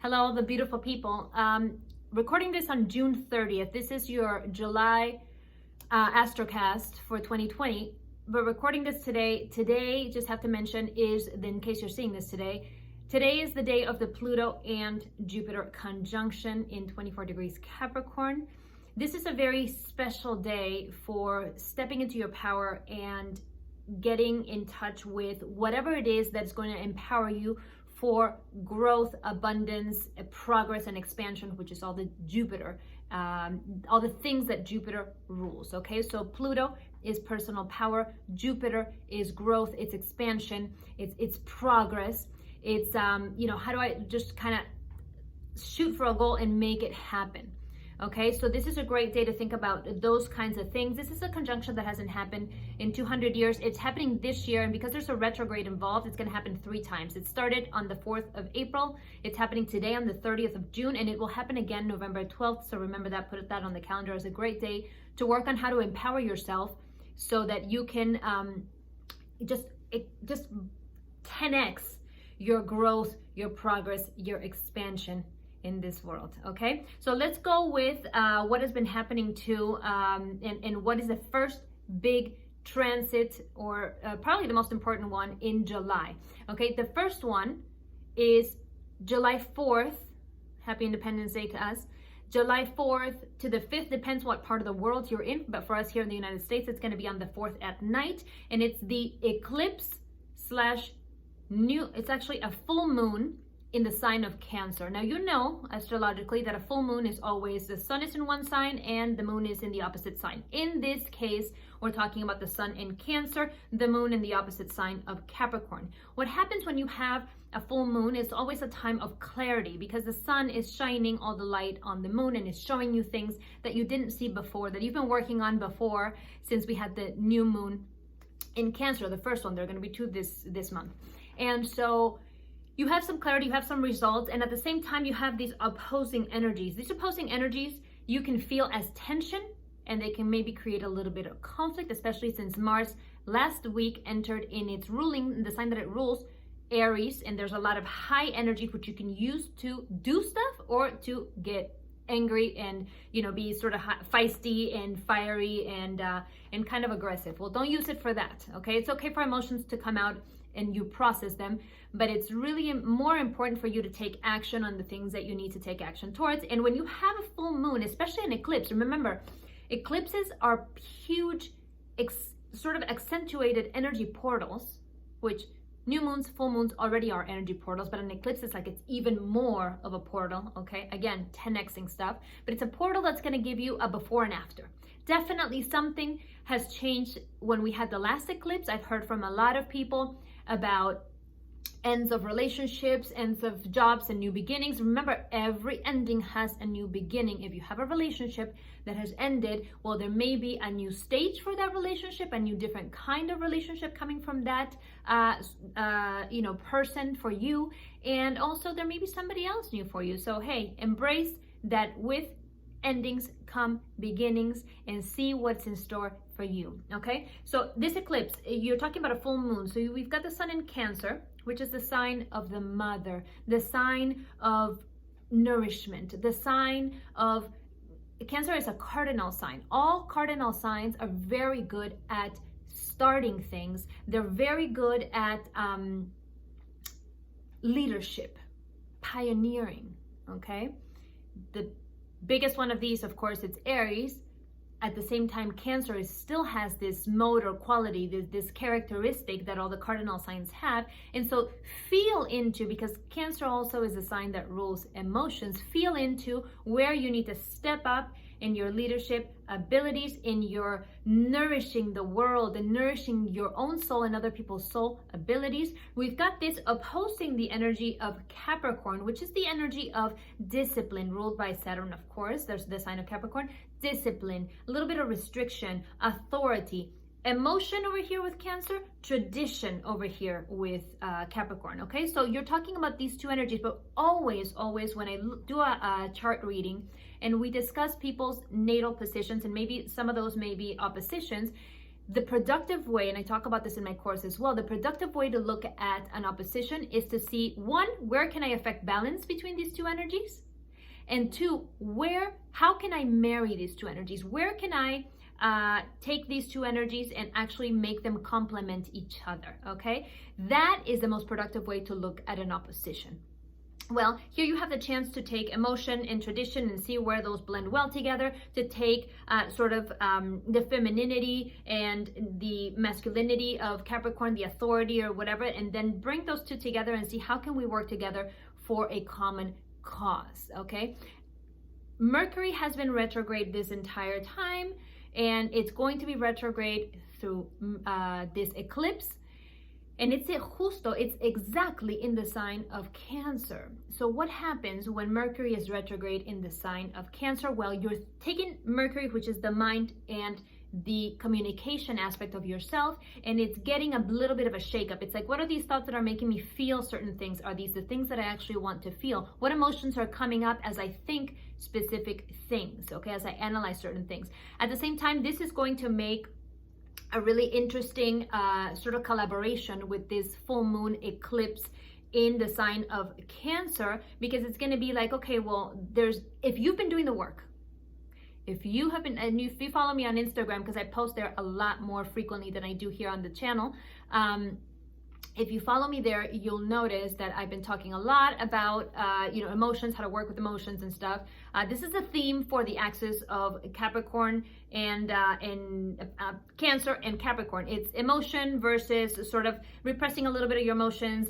Hello, the beautiful people. Recording this on June 30th. This is your July Astrocast for 2020. But recording this today, just have to mention, is, in case you're seeing this today is the day of the Pluto and Jupiter conjunction in 24 degrees Capricorn. This is a very special day for stepping into your power and getting in touch with whatever it is that's going to empower you for growth, abundance, progress, and expansion, which is all the Jupiter, all the things that Jupiter rules. Okay, so Pluto is personal power, Jupiter is growth, it's expansion, it's progress, it's how do I just kind of shoot for a goal and make it happen. Okay, so this is a great day to think about those kinds of things. This is a conjunction that hasn't happened in 200 years. It's happening this year, and because there's a retrograde involved, it's going to happen 3 times. It started on the 4th of April. It's happening today on the 30th of June, and it will happen again November 12th. So remember that, put that on the calendar as a great day to work on how to empower yourself so that you can just 10x your growth, your progress, your expansion in this world. Okay, so let's go with what has been happening to and what is the first big transit, or probably the most important one in July. Okay, the first one is July 4th. Happy Independence Day to us. July 4th to the 5th, depends what part of the world you're in, but for us here in the United States, it's going to be on the 4th at night, and it's the eclipse slash new, it's actually a full moon in the sign of Cancer. Now, you know astrologically that a full moon is always the sun is in one sign and the moon is in the opposite sign. In this case, we're talking about the sun in Cancer, the moon in the opposite sign of Capricorn. What happens when you have a full moon is always a time of clarity, because the sun is shining all the light on the moon and is showing you things that you didn't see before, that you've been working on before since we had the new moon in Cancer, the first one. There are going to be 2 this month. And so you have some clarity, you have some results, and at the same time, you have these opposing energies. These opposing energies you can feel as tension, and they can maybe create a little bit of conflict, especially since Mars last week entered in its ruling, the sign that it rules, Aries, and there's a lot of high energy which you can use to do stuff or to get angry and be sort of feisty and fiery and kind of aggressive. Well, don't use it for that. Okay, it's okay for emotions to come out and you process them, but it's really more important for you to take action on the things that you need to take action towards. And when you have a full moon, especially an eclipse, remember, eclipses are huge, sort of accentuated energy portals, which new moons, full moons already are energy portals, but an eclipse is like, it's even more of a portal. Okay, again, 10xing stuff, but it's a portal that's going to give you a before and after. Definitely something has changed when we had the last eclipse. I've heard from a lot of people about ends of relationships, ends of jobs, and new beginnings. Remember, every ending has a new beginning. If you have a relationship that has ended, well, there may be a new stage for that relationship, a new different kind of relationship coming from that person for you, and also there may be somebody else new for you. So hey, embrace that with endings come beginnings, and see what's in store for you. Okay, so this eclipse, you're talking about a full moon, so we've got the sun in Cancer, which is the sign of the mother, the sign of nourishment, the sign of Cancer is a cardinal sign. All cardinal signs are very good at starting things. They're very good at leadership, pioneering. Okay, the biggest one of these, of course, it's Aries. At the same time, Cancer still has this motor quality, this characteristic that all the cardinal signs have. And so feel into, because Cancer also is a sign that rules emotions, feel into where you need to step up in your leadership abilities, in your nourishing the world and nourishing your own soul and other people's soul abilities. We've got this opposing the energy of Capricorn, which is the energy of discipline, ruled by Saturn, of course. There's the sign of Capricorn. Discipline, a little bit of restriction, authority, emotion over here with Cancer, tradition over here with Capricorn. Okay, so you're talking about these 2 energies, but always when I do a chart reading and we discuss people's natal positions, and maybe some of those may be oppositions, the productive way, and I talk about this in my course as well, the productive way to look at an opposition is to see, one, where can I affect balance between these two energies? And two, how can I marry these two energies? Where can I take these two energies and actually make them complement each other, okay? That is the most productive way to look at an opposition. Well, here you have the chance to take emotion and tradition and see where those blend well together, to take the femininity and the masculinity of Capricorn, the authority or whatever, and then bring those two together and see how can we work together for a common cause, okay? Mercury has been retrograde this entire time, and it's going to be retrograde through this eclipse. And it's exactly in the sign of Cancer. So what happens when Mercury is retrograde in the sign of Cancer? Well, you're taking Mercury, which is the mind and the communication aspect of yourself, and it's getting a little bit of a shakeup. It's like, what are these thoughts that are making me feel certain things? Are these the things that I actually want to feel? What emotions are coming up as I think specific things, okay, as I analyze certain things? At the same time, this is going to make a really interesting sort of collaboration with this full moon eclipse in the sign of Cancer, because it's going to be like, okay, well, if you've been doing the work, if you follow me on Instagram, because I post there a lot more frequently than I do here on the channel, if you follow me there, you'll notice that I've been talking a lot about, emotions, how to work with emotions and stuff. This is a theme for the axis of Capricorn and Cancer and Capricorn. It's emotion versus sort of repressing a little bit of your emotions,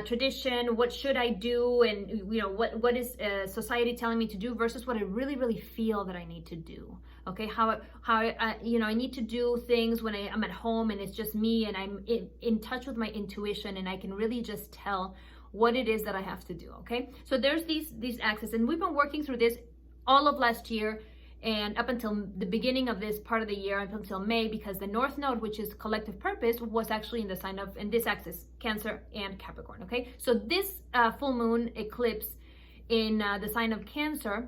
tradition, what should I do, and what is society telling me to do versus what I really, really feel that I need to do. Okay, how I need to do things when I'm at home and it's just me and I'm in touch with my intuition and I can really just tell what it is that I have to do. Okay, so there's these axes, and we've been working through this all of last year and up until the beginning of this part of the year, up until May, because the North Node, which is collective purpose, was actually in the sign of, in this axis, Cancer and Capricorn. Okay, so this full moon eclipse in the sign of Cancer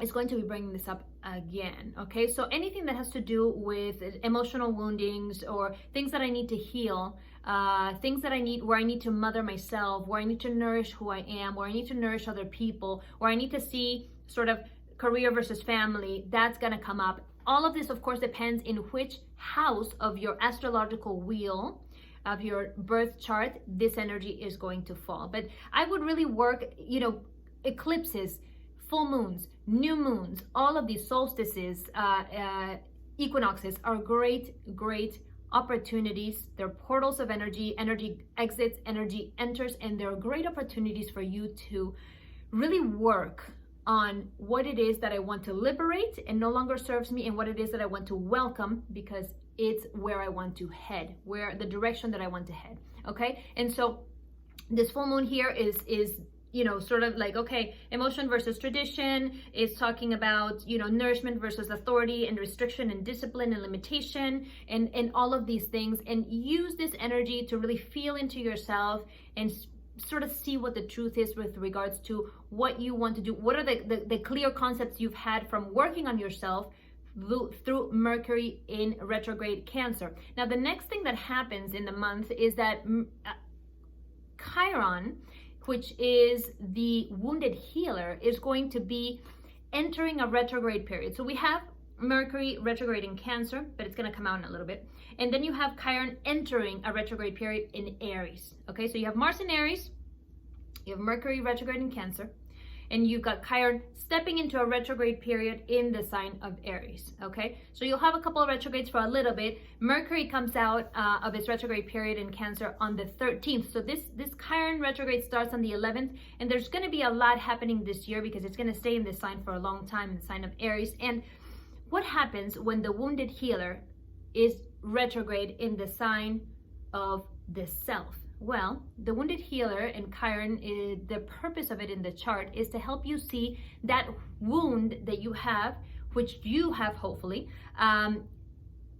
is going to be bringing this up again. Okay, so anything that has to do with emotional woundings or things that I need to heal, things that where I need to mother myself, where I need to nourish who I am, where I need to nourish other people, where I need to see sort of career versus family, that's going to come up. All of this, of course, depends in which house of your astrological wheel of your birth chart this energy is going to fall. But I would really work, eclipses, full moons, new moons, all of these solstices, equinoxes are great opportunities. They're portals of energy. Energy exits, energy enters, and they're great opportunities for you to really work on what it is that I want to liberate and no longer serves me, and what it is that I want to welcome because it's where I want to head, where the direction that I want to head. Okay, and so this full moon here is sort of like, okay, emotion versus tradition, is talking about, nourishment versus authority and restriction and discipline and limitation and all of these things, and use this energy to really feel into yourself and sort of see what the truth is with regards to what you want to do. What are the clear concepts you've had from working on yourself through Mercury in retrograde Cancer. Now, the next thing that happens in the month is that Chiron, which is the wounded healer, is going to be entering a retrograde period. So we have Mercury retrograde in Cancer, but it's going to come out in a little bit. And then you have Chiron entering a retrograde period in Aries. Okay, so you have Mars in Aries, you have Mercury retrograde in Cancer, and you've got Chiron stepping into a retrograde period in the sign of Aries. Okay, so you'll have a couple of retrogrades for a little bit. Mercury comes out of its retrograde period in Cancer on the 13th. So this Chiron retrograde starts on the 11th, and there's going to be a lot happening this year because it's going to stay in this sign for a long time, in the sign of Aries. And what happens when the wounded healer is retrograde in the sign of the self? Well, the wounded healer and Chiron, the purpose of it in the chart is to help you see that wound that you have, which you have hopefully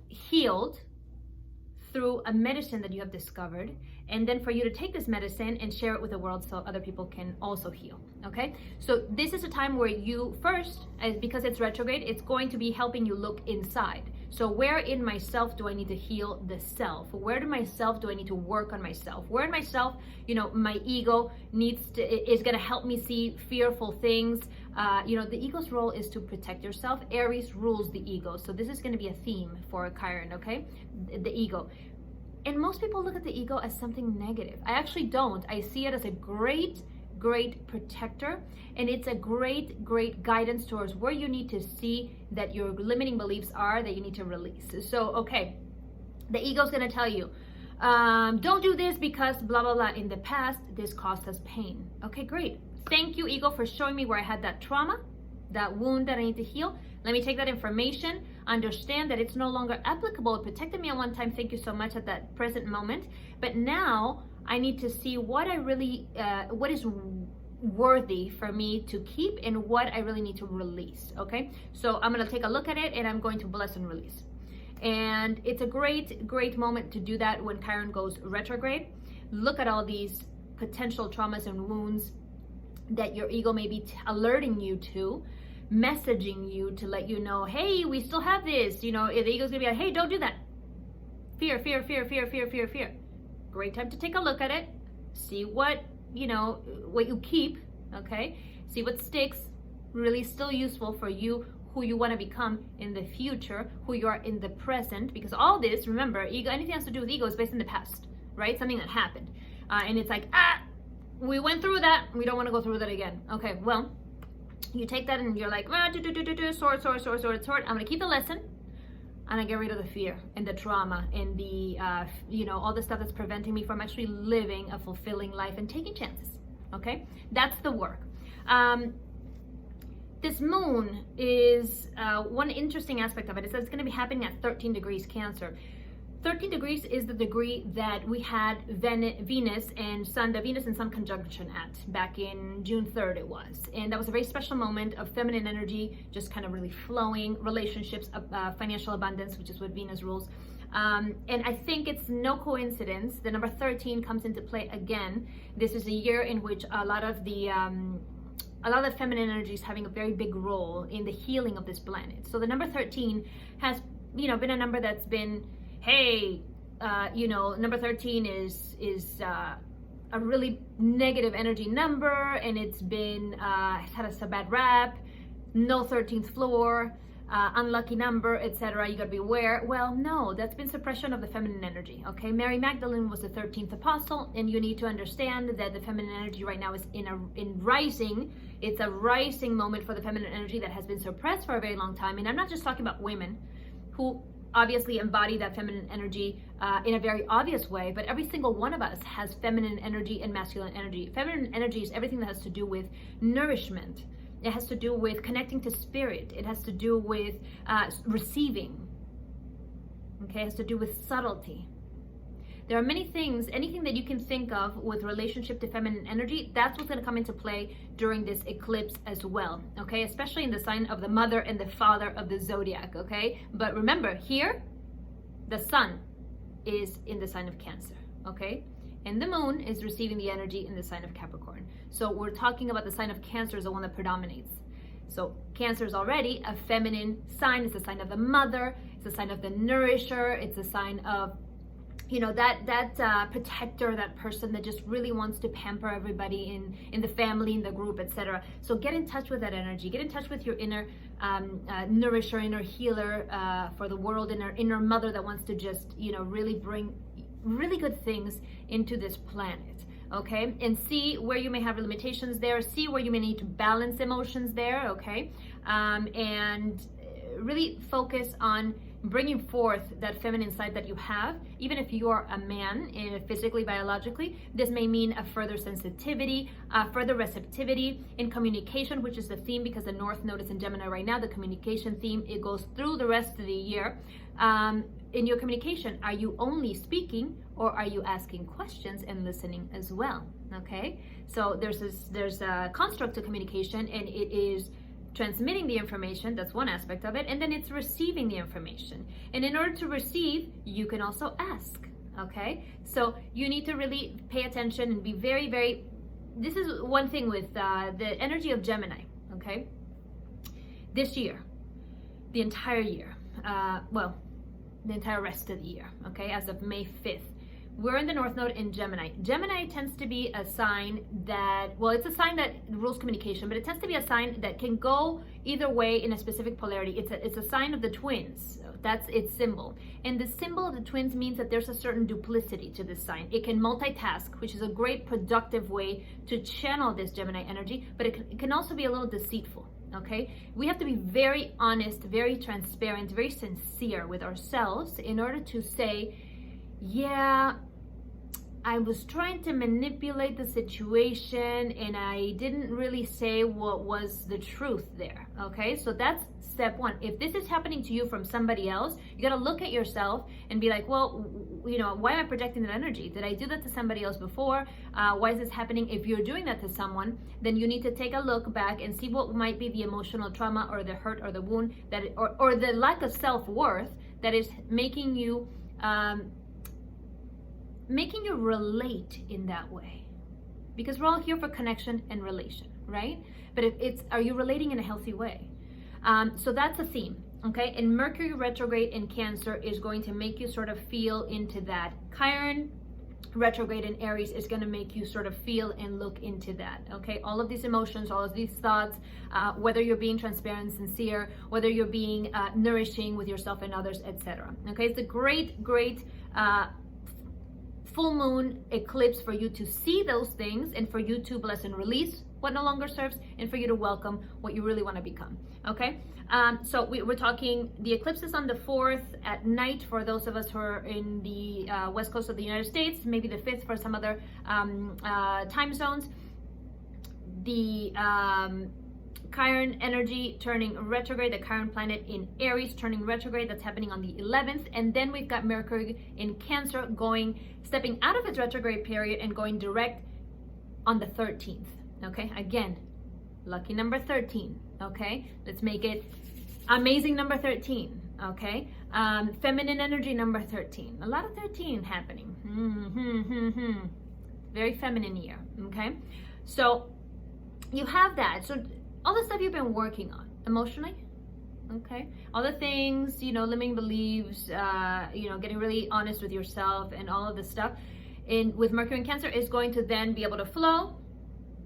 healed through a medicine that you have discovered, and then for you to take this medicine and share it with the world so other people can also heal. Okay, so this is a time where you first, because it's retrograde, it's going to be helping you look inside. So where in myself do I need to heal the self? Where in myself do I need to work on myself? Where in myself, my ego is going to help me see fearful things. The ego's role is to protect yourself. Aries rules the ego. So this is going to be a theme for Chiron, okay? The ego. And most people look at the ego as something negative. I actually don't. I see it as a great protector, and it's a great guidance towards where you need to see that your limiting beliefs are that you need to release. So, okay, the ego's going to tell you, don't do this because blah, blah, blah. In the past, this caused us pain. Okay, great. Thank you, ego, for showing me where I had that trauma, that wound that I need to heal. Let me take that information, understand that it's no longer applicable. It protected me at one time. Thank you so much at that present moment. But now I need to see what what is worthy for me to keep and what I really need to release, okay? So I'm gonna take a look at it and I'm going to bless and release. And it's a great moment to do that when Chiron goes retrograde. Look at all these potential traumas and wounds that your ego may be alerting you to, messaging you to let you know, hey, we still have this. The ego's gonna be like, hey, don't do that. Fear. Great time to take a look at it, see what you keep, okay? See what sticks, really still useful for you, who you want to become in the future, who you are in the present, because all this, remember, ego, anything that has to do with ego is based in the past, right? Something that happened. And it's like, we went through that, we don't want to go through that again. Okay, well, you take that and you're like, sword. I'm going to keep the lesson. And I get rid of the fear and the trauma and the, all the stuff that's preventing me from actually living a fulfilling life and taking chances, okay? That's the work. This moon is, one interesting aspect of it is that it's going to be happening at 13 degrees Cancer. 13 degrees is the degree that we had Venus and Sun, the Venus and Sun conjunction at back in June 3rd it was. And that was a very special moment of feminine energy, just kind of really flowing, relationships, financial abundance, which is what Venus rules. And I think it's no coincidence the number 13 comes into play again. This is a year in which a lot of the feminine energy is having a very big role in the healing of this planet. So the number 13 has, been a number that's been, hey, number 13 is a really negative energy number, and it's been it's had a bad rap, no 13th floor, unlucky number, etc. You gotta be aware. Well, no, that's been suppression of the feminine energy. Okay, Mary Magdalene was the 13th apostle, and you need to understand that the feminine energy right now is in rising. It's a rising moment for the feminine energy that has been suppressed for a very long time. And I'm not just talking about women who obviously embody that feminine energy in a very obvious way, but every single one of us has feminine energy and masculine energy. Feminine energy is everything that has to do with nourishment. It has to do with connecting to spirit. It has to do with receiving. Okay, it has to do with subtlety. There are many things, anything that you can think of with relationship to feminine energy, that's what's going to come into play during this eclipse as well, okay? Especially in the sign of the mother and the father of the zodiac, okay? But remember, here, the sun is in the sign of Cancer, okay? And the moon is receiving the energy in the sign of Capricorn. So we're talking about the sign of Cancer is the one that predominates. So Cancer is already a feminine sign. It's a sign of the mother. It's a sign of the nourisher. It's a sign of that protector, that person that just really wants to pamper everybody in the family, in the group, etc. So get in touch with that energy. Get in touch with your inner nourisher, inner healer for the world, inner mother that wants to just, really bring really good things into this planet. Okay, and see where you may have limitations there. See where you may need to balance emotions there. Okay, and really focus on bringing forth that feminine side that you have. Even if you are a man, physically, biologically, this may mean a further sensitivity, further receptivity in communication, which is the theme, because the North Node is in Gemini right now. The communication theme, it goes through the rest of the year. In your communication, are you only speaking, or are you asking questions and listening as well? Okay, so there's a construct to communication, and it is transmitting the information. That's one aspect of it, and then it's receiving the information. And in order to receive, you can also ask. Okay, so you need to really pay attention and be very, very, this is one thing with the energy of Gemini. Okay, this year, the entire year, well, the entire rest of the year, okay, as of May 5th. We're in the North Node in Gemini. Gemini tends to be a sign that, well, it's a sign that rules communication, but it tends to be a sign that can go either way in a specific polarity. It's a sign of the twins. That's its symbol. And the symbol of the twins means that there's a certain duplicity to this sign. It can multitask, which is a great productive way to channel this Gemini energy, but it can also be a little deceitful. Okay, we have to be very honest, very transparent, very sincere with ourselves in order to say, yeah, I was trying to manipulate the situation and I didn't really say what was the truth there. Okay, so that's step one. If this is happening to you from somebody else, you got to look at yourself and be like, well, you know, why am I projecting that energy? Did I do that to somebody else before? Why is this happening? If you're doing that to someone, then you need to take a look back and see what might be the emotional trauma or the hurt or the wound that or the lack of self-worth that is making you relate in that way. Because we're all here for connection and relation, right? But are you relating in a healthy way? So that's a theme, okay? And Mercury retrograde in Cancer is going to make you sort of feel into that. Chiron retrograde in Aries is going to make you sort of feel and look into that, okay? All of these emotions, all of these thoughts, whether you're being transparent, sincere, whether you're being nourishing with yourself and others, etc. Okay, it's a great full moon eclipse for you to see those things and for you to bless and release what no longer serves and for you to welcome what you really want to become. Okay, so we're talking, the eclipse is on the 4th at night for those of us who are in the west coast of the United States, maybe the 5th for some other time zones. The Chiron energy turning retrograde, the Chiron planet in Aries turning retrograde, that's happening on the 11th. And then we've got Mercury in Cancer stepping out of its retrograde period and going direct on the 13th. Okay, again, lucky number 13. Okay, let's make it amazing number 13. Okay, feminine energy number 13. A lot of 13 happening. Very feminine year. Okay, so you have that. So all the stuff you've been working on emotionally, okay, all the things, you know, limiting beliefs, you know, getting really honest with yourself and all of this stuff with Mercury in Cancer is going to then be able to flow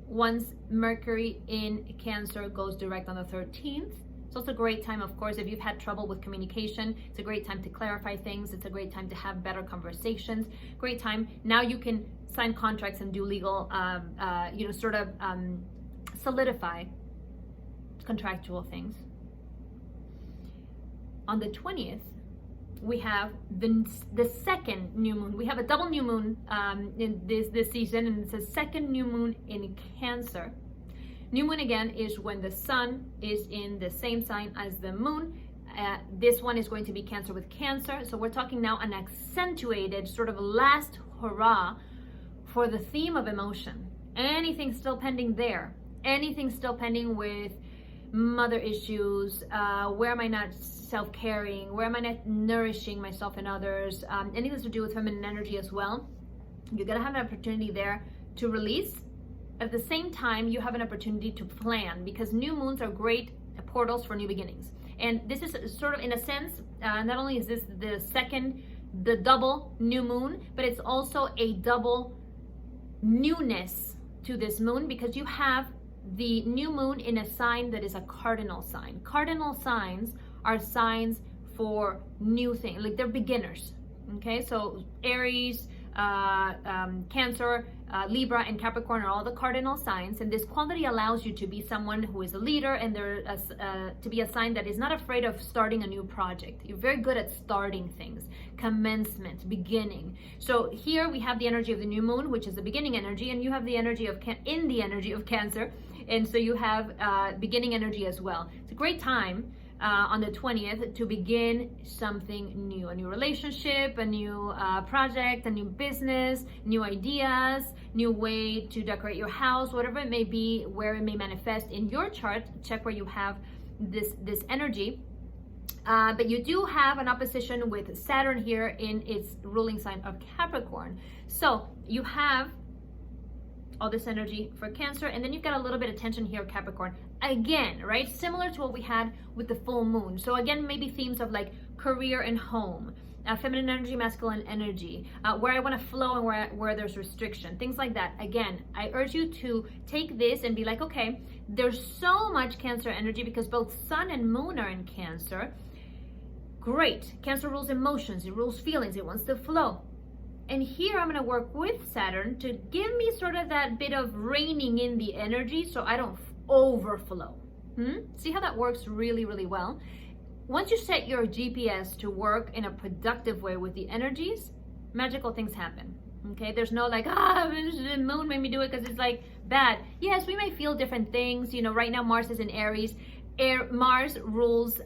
once Mercury in Cancer goes direct on the 13th. So it's a great time, of course, if you've had trouble with communication, it's a great time to clarify things. It's a great time to have better conversations. Great time. Now you can sign contracts and do legal, you know, sort of solidify contractual things. On the 20th, we have the second new moon. We have a double new moon in this season, and it's a second new moon in Cancer. New moon again is when the sun is in the same sign as the moon. This one is going to be Cancer with Cancer. So we're talking now an accentuated sort of last hurrah for the theme of emotion. Anything still pending there? Anything still pending with mother issues? Where am I not self-caring? Where am I not nourishing myself and others? Anything to do with feminine energy as well. You're gonna have an opportunity there to release. At the same time, you have an opportunity to plan, because new moons are great portals for new beginnings. And this is sort of, in a sense, not only is this the double new moon, but it's also a double newness to this moon, because you have the new moon in a sign that is a cardinal sign. Cardinal signs are signs for new things, like they're beginners. Okay, so Aries, Cancer, Libra, and Capricorn are all the cardinal signs, and this quality allows you to be someone who is a leader, and to be a sign that is not afraid of starting a new project. You're very good at starting things, commencement, beginning. So here we have the energy of the new moon, which is the beginning energy, and you have the energy of Cancer, and so you have beginning energy as well. It's a great time on the 20th to begin something new, a new relationship, a new project, a new business, new ideas, new way to decorate your house, whatever it may be, where it may manifest in your chart. Check where you have this energy. But you do have an opposition with Saturn here in its ruling sign of Capricorn. So you have all this energy for Cancer, and then you've got a little bit of tension here, Capricorn. Again, right? Similar to what we had with the full moon. So again, maybe themes of like career and home, feminine energy, masculine energy, where I want to flow and where there's restriction, things like that. Again, I urge you to take this and be like, okay, there's so much Cancer energy because both Sun and Moon are in Cancer. Great. Cancer rules emotions, it rules feelings, it wants to flow. And here I'm going to work with Saturn to give me sort of that bit of reining in the energy so I don't overflow. See how that works really, really well? Once you set your GPS to work in a productive way with the energies, magical things happen. Okay, there's no like, the moon made me do it because it's like bad. Yes, we may feel different things. You know, right now Mars is in Aries. Mars rules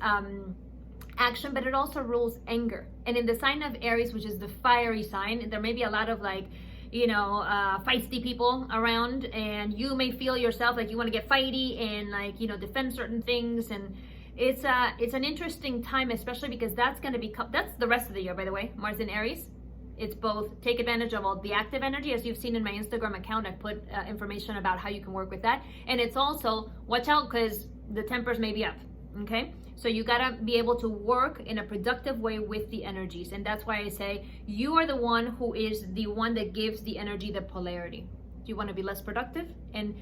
action, but it also rules anger. And in the sign of Aries, which is the fiery sign, there may be a lot of like, you know, feisty people around, and you may feel yourself like you want to get fighty and like, you know, defend certain things. And it's an interesting time, especially because that's going to be, that's the rest of the year, by the way, Mars in Aries. It's both take advantage of all the active energy, as you've seen in my Instagram account. I've put information about how you can work with that. And it's also, watch out because the tempers may be up, okay? So you gotta be able to work in a productive way with the energies. And that's why I say you are the one who is the one that gives the energy the polarity. Do you want to be less productive and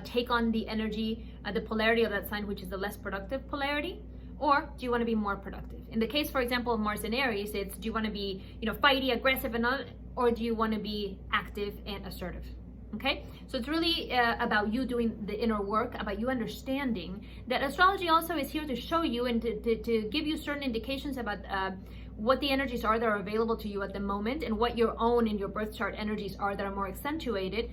take on the energy, the polarity of that sign, which is the less productive polarity? Or do you want to be more productive? In the case, for example, of Mars in Aries, it's do you want to be, you know, fighty, aggressive, and not, or do you want to be active and assertive? Okay, so it's really about you doing the inner work, about you understanding that astrology also is here to show you and to give you certain indications about what the energies are that are available to you at the moment and what your own in your birth chart energies are that are more accentuated.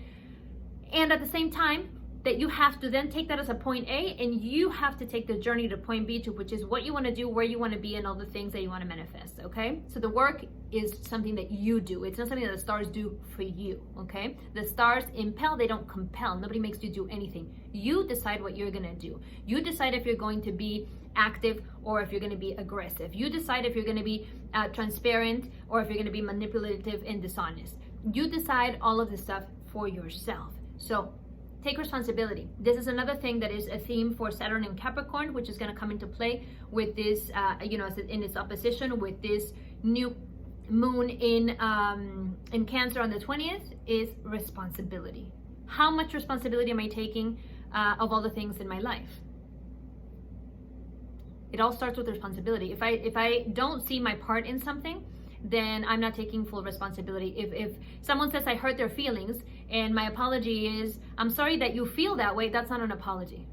And at the same time, that you have to then take that as a point A, and you have to take the journey to point B, to which is what you want to do, where you want to be, and all the things that you want to manifest. Okay, so the work is something that you do. It's not something that the stars do for you. Okay, the stars impel, they don't compel. Nobody makes you do anything. You decide what you're gonna do. You decide if you're going to be active or if you're going to be aggressive. You decide if you're going to be transparent or if you're going to be manipulative and dishonest. You decide all of this stuff for yourself. So take responsibility. This is another thing that is a theme for Saturn in Capricorn, which is going to come into play with this, you know, in its opposition with this new moon in Cancer on the 20th, is responsibility. How much responsibility am I taking of all the things in my life? It all starts with responsibility. If I don't see my part in something, then I'm not taking full responsibility. If someone says I hurt their feelings and my apology is, I'm sorry that you feel that way, that's not an apology.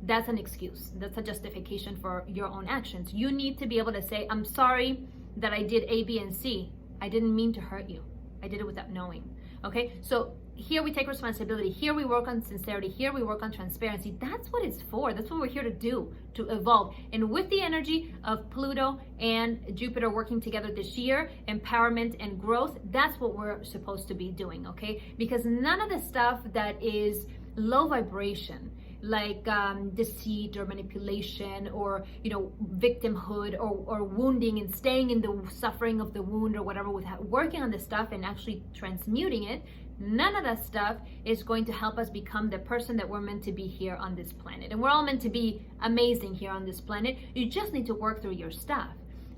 That's an excuse. That's a justification for your own actions. You need to be able to say, I'm sorry that I did A, B, and C. I didn't mean to hurt you. I did it without knowing. Okay, so here we take responsibility. Here we work on sincerity. Here we work on transparency. That's what it's for. That's what we're here to do, to evolve. And with the energy of Pluto and Jupiter working together this year, empowerment and growth, that's what we're supposed to be doing, okay? Because none of the stuff that is low vibration, like deceit or manipulation or, you know, victimhood or wounding and staying in the suffering of the wound or whatever, without working on this stuff and actually transmuting it, none of that stuff is going to help us become the person that we're meant to be here on this planet. And we're all meant to be amazing here on this planet. You just need to work through your stuff.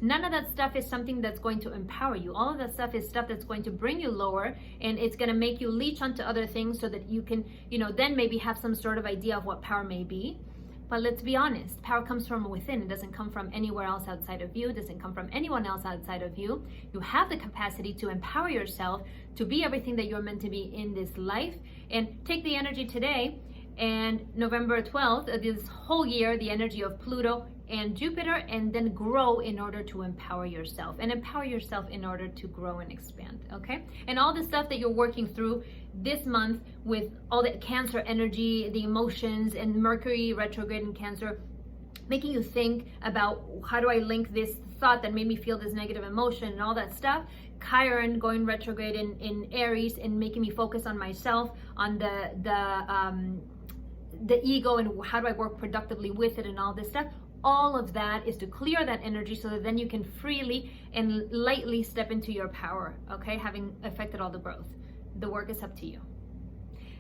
None of that stuff is something that's going to empower you. All of that stuff is stuff that's going to bring you lower, and it's going to make you leech onto other things so that you can, you know, then maybe have some sort of idea of what power may be. But let's be honest, power comes from within. It doesn't come from anywhere else outside of you. It doesn't come from anyone else outside of you. You have the capacity to empower yourself to be everything that you're meant to be in this life. And take the energy today and November 12th, this whole year, the energy of Pluto and Jupiter, and then grow in order to empower yourself, and empower yourself in order to grow and expand, okay? And all the stuff that you're working through this month with all the Cancer energy, the emotions, and Mercury retrograde in Cancer, making you think about how do I link this thought that made me feel this negative emotion and all that stuff. Chiron going retrograde in Aries and making me focus on myself, on the ego, and how do I work productively with it and all this stuff. All of that is to clear that energy so that then you can freely and lightly step into your power, okay? Having affected all the growth. The work is up to you.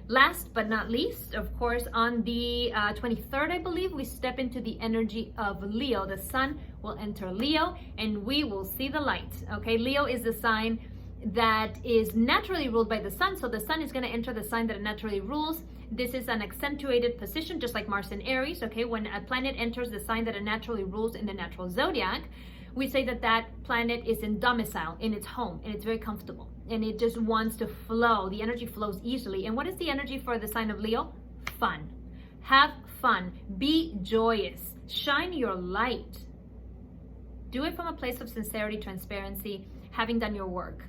Last but not least, of course, on the 23rd, I believe, we step into the energy of Leo. The sun will enter Leo and we will see the light. Okay, Leo is the sign that is naturally ruled by the sun. So the sun is going to enter the sign that it naturally rules. This is an accentuated position, just like Mars in Aries. Okay, when a planet enters the sign that it naturally rules in the natural zodiac, we say that that planet is in domicile, in its home, and it's very comfortable. And it just wants to flow. The energy flows easily. And what is the energy for the sign of Leo? Fun. Have fun. Be joyous. Shine your light. Do it from a place of sincerity, transparency, having done your work.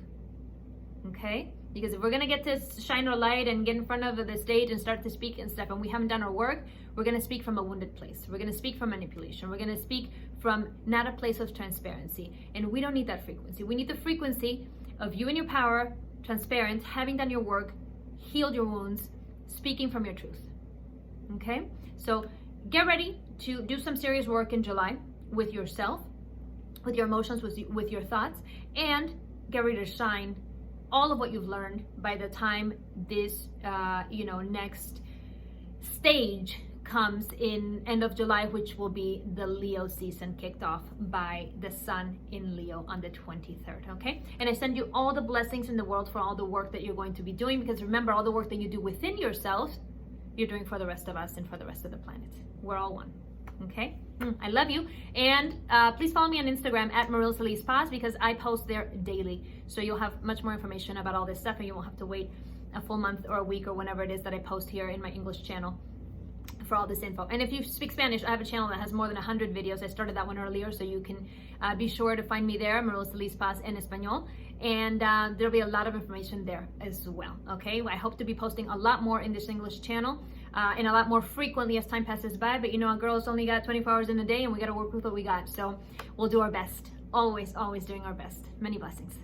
Okay? Because if we're going to get to shine our light and get in front of the stage and start to speak and stuff, and we haven't done our work, we're going to speak from a wounded place. We're going to speak from manipulation. We're going to speak from not a place of transparency. And we don't need that frequency. We need the frequency of you in your power, transparent, having done your work, healed your wounds, speaking from your truth. Okay? So get ready to do some serious work in July with yourself, with your emotions, with your thoughts, and get ready to shine all of what you've learned by the time this, next stage comes in end of July, which will be the Leo season kicked off by the sun in Leo on the 23rd, okay? And I send you all the blessings in the world for all the work that you're going to be doing, because remember, all the work that you do within yourself, you're doing for the rest of us and for the rest of the planet. We're all one, okay? I love you. And please follow me on Instagram at Maryl Celiz Paz, because I post there daily. So you'll have much more information about all this stuff, and you won't have to wait a full month or a week or whenever it is that I post here in my English channel for all this info. And if you speak Spanish, I have a channel that has more than 100 videos. I started that one earlier, so you can be sure to find me there, Maryl Celiz Paz en Español. And there'll be a lot of information there as well, okay? I hope to be posting a lot more in this English channel and a lot more frequently as time passes by. But a girl's only got 24 hours in a day, and we got to work with what we got. So we'll do our best. Always, always doing our best. Many blessings.